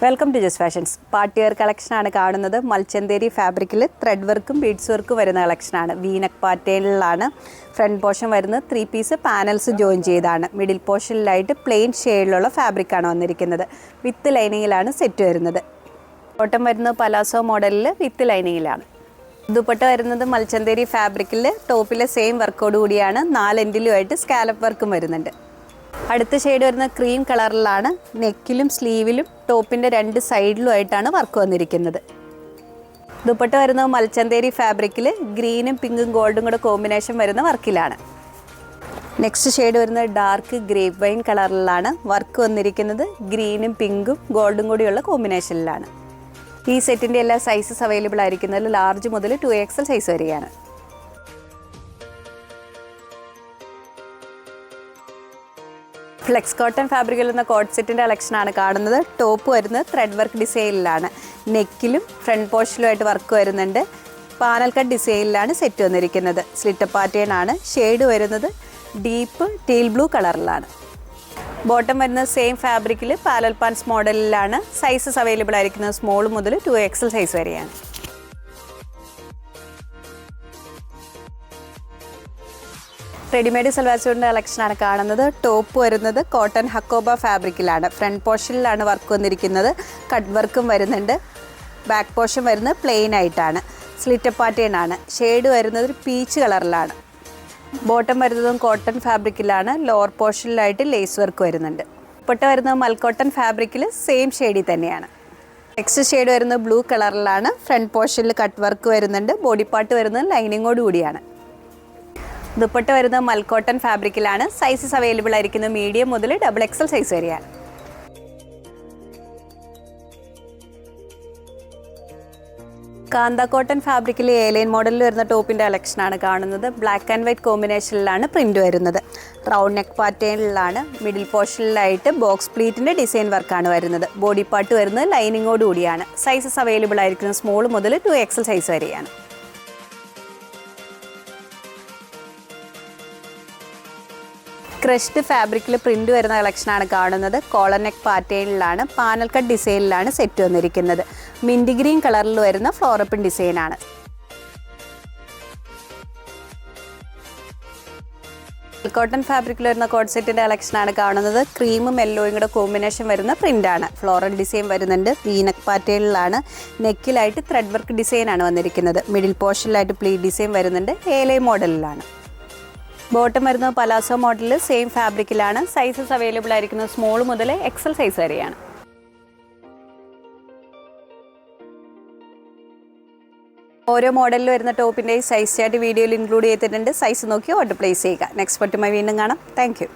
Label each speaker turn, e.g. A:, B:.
A: Welcome to just fashions. Party wear കളക്ഷനാണ് കാണുന്നത്. മൽച്ചന്തേരി ഫാബ്രിക്കിൽ ത്രെഡ് വർക്കും ബീഡ്സ് വർക്കും വരുന്ന കളക്ഷനാണ്. വീനക്ക് പാറ്റേണിലാണ് ഫ്രണ്ട് പോർഷൻ വരുന്നത്. 3 പീസ് പാനൽസ് ജോയിൻ ചെയ്താണ്. മിഡിൽ പോർഷനിലായിട്ട് പ്ലെയിൻ ഷെയ്ഡിലുള്ള ഫാബ്രിക്കാണ് വന്നിരിക്കുന്നത്. വിത്ത് ലൈനിങ്ങിലാണ് സെറ്റ് വരുന്നത്. ബോട്ടം വരുന്നത് പലാസോ മോഡലിൽ വിത്ത് ലൈനിങ്ങിലാണ്. ദുപ്പട്ട വരുന്നത് മൽച്ചന്തേരി ഫാബ്രിക്കിൽ ടോപ്പിലെ സെയിം വർക്കോട് കൂടിയാണ്. 4 എൻഡിലുമായിട്ട് സ്കാലപ്പ് വർക്കും വരുന്നുണ്ട്. അടുത്ത ഷെയ്ഡ് വരുന്ന ക്രീം കളറിലാണ്. നെക്കിലും സ്ലീവിലും ടോപ്പിൻ്റെ 2 സൈഡിലുമായിട്ടാണ് വർക്ക് വന്നിരിക്കുന്നത്. ദുപ്പട്ട വരുന്നത് മൽച്ചന്തേരി ഫാബ്രിക്കിൽ ഗ്രീനും പിങ്കും ഗോൾഡും കൂടെ കോമ്പിനേഷൻ വരുന്ന വർക്കിലാണ്. നെക്സ്റ്റ് ഷെയ്ഡ് വരുന്നത് ഡാർക്ക് ഗ്രേപ്പ് വൈൻ കളറിലാണ്. വർക്ക് വന്നിരിക്കുന്നത് ഗ്രീനും പിങ്കും ഗോൾഡും കൂടിയുള്ള കോമ്പിനേഷനിലാണ്. ഈ സെറ്റിൻ്റെ എല്ലാ സൈസസ് അവൈലബിൾ ആയിരിക്കുന്നത് ലാർജ് മുതൽ 2XL സൈസ് വരെയാണ്. ഫ്ലെക്സ് കോട്ടൺ ഫാബ്രിക്കിൽ നിന്ന് കോട്ട് സെറ്റിൻ്റെ കളക്ഷനാണ് കാണുന്നത്. ടോപ്പ് വരുന്നത് ത്രെഡ് വർക്ക് ഡിസൈനിലാണ്. നെക്കിലും ഫ്രണ്ട് പോർഷനിലുമായിട്ട് വർക്ക് വരുന്നുണ്ട്. പാനൽ കട്ട് ഡിസൈനിലാണ് സെറ്റ് വന്നിരിക്കുന്നത്. സ്ലിറ്റ് പാറ്റേൺ ആണ്. ഷെയ്ഡ് വരുന്നത് ഡീപ്പ് ടീൽ ബ്ലൂ കളറിലാണ്. ബോട്ടം വരുന്നത് സെയിം ഫാബ്രിക്കിൽ പാരൽ പാൻസ് മോഡലിലാണ്. സൈസസ് അവൈലബിൾ ആയിരിക്കുന്നത് സ്മോൾ മുതൽ 2XL സൈസ് വരെയാണ്. റെഡിമെയ്ഡ് സൽവാർ സ്യൂട്ടിൻ്റെ കളക്ഷനാണ് കാണുന്നത്. ടോപ്പ് വരുന്നത് കോട്ടൺ ഹക്കോബ ഫാബ്രിക്കിലാണ്. ഫ്രണ്ട് പോർഷനിലാണ് വർക്ക് വന്നിരിക്കുന്നത്. കട്ട് വർക്കും വരുന്നുണ്ട്. ബാക്ക് പോർഷൻ വരുന്നത് പ്ലെയിൻ ആയിട്ടാണ്. സ്ലിറ്റ് പാറ്റേൺ ആണ്. ഷെയ്ഡ് വരുന്നത് ഒരു പീച്ച് കളറിലാണ്. ബോട്ടം വരുന്നതും കോട്ടൺ ഫാബ്രിക്കിലാണ്. ലോവർ പോർഷനിലായിട്ട് ലേസ് വർക്ക് വരുന്നുണ്ട്. ദുപ്പട്ട വരുന്നത് മൽക്കോട്ടൺ ഫാബ്രിക്കിൽ സെയിം ഷെയ്ഡിൽ തന്നെയാണ്. നെക്സ്റ്റ് ഷെയ്ഡ് വരുന്നത് ബ്ലൂ കളറിലാണ്. ഫ്രണ്ട് പോർഷനിൽ കട്ട് വർക്ക് വരുന്നുണ്ട്. ബോഡി പാർട്ട് വരുന്നത് ലൈനിങ്ങോട് കൂടിയാണ്. ദുപ്പട്ട വരുന്നത് മൽക്കോട്ടൺ ഫാബ്രിക്കിലാണ്. സൈസസ് അവൈലബിൾ ആയിരിക്കുന്നത് മീഡിയം മുതൽ XXL സൈസ് വരെയാണ്. കാന്ത കോട്ടൺ ഫാബ്രിക്കിൽ എലൈൻ മോഡലിൽ വരുന്ന ടോപ്പിൻ്റെ കളക്ഷനാണ് കാണുന്നത്. ബ്ലാക്ക് ആൻഡ് വൈറ്റ് കോമ്പിനേഷനിലാണ് പ്രിൻ്റ് വരുന്നത്. റൗണ്ട് നെക്ക് പാറ്റേണിലാണ്. മിഡിൽ പോർഷനിലായിട്ട് ബോക്സ് പ്ലീറ്റിൻ്റെ ഡിസൈൻ വർക്കാണ് വരുന്നത്. ബോഡി പാർട്ട് വരുന്നത് ലൈനിങ്ങോട് കൂടിയാണ്. സൈസസ് അവൈലബിൾ ആയിരിക്കുന്നത് സ്മോൾ മുതൽ 2XL സൈസ് വരെയാണ്. ക്രഷ്ഡ് ഫാബ്രിക്കിൽ പ്രിൻ്റ് വരുന്ന കളക്ഷനാണ് കാണുന്നത്. കോളർ നെക്ക് പാറ്റേണിലാണ്. പാനൽ കട്ട് ഡിസൈനിലാണ് സെറ്റ് വന്നിരിക്കുന്നത്. മിൻറ്റ് ഗ്രീൻ കളറിൽ വരുന്ന ഫ്ലോറപ്പിൻ ഡിസൈനാണ്. കോട്ടൺ ഫാബ്രിക്കിൽ വരുന്ന കോട്ട് സെറ്റിൻ്റെ കളക്ഷനാണ് കാണുന്നത്. ക്രീമും യെല്ലോയും കൂടെ കോമ്പിനേഷൻ വരുന്ന പ്രിൻ്റാണ്. ഫ്ലോറൽ ഡിസൈൻ വരുന്നുണ്ട്. വീനക്ക് പാറ്റേണിലാണ്. നെക്കിലായിട്ട് ത്രെഡ് വർക്ക് ഡിസൈനാണ് വന്നിരിക്കുന്നത്. മിഡിൽ പോർഷനിലായിട്ട് പ്ലീറ്റ് ഡിസൈൻ വരുന്നുണ്ട്. എലൈൻ മോഡലിലാണ്. ബോട്ടം വരുന്നത് പലാസോ മോഡലിൽ സെയിം ഫാബ്രിക്കിലാണ്. സൈസസ് അവൈലബിൾ ആയിരിക്കുന്നത് സ്മോൾ മുതൽ XL സൈസ് വരെയാണ്. ഓരോ മോഡലിൽ വരുന്ന ടോപ്പിൻ്റെ സൈസ് ചാർട്ട് വീഡിയോയിൽ ഇൻക്ലൂഡ് ചെയ്തിട്ടുണ്ട്. സൈസ് നോക്കി ഓർഡർ പ്ലേസ് ചെയ്യുക. നെക്സ്റ്റ് പറ്റുമായി വീണ്ടും കാണാം. Thank you.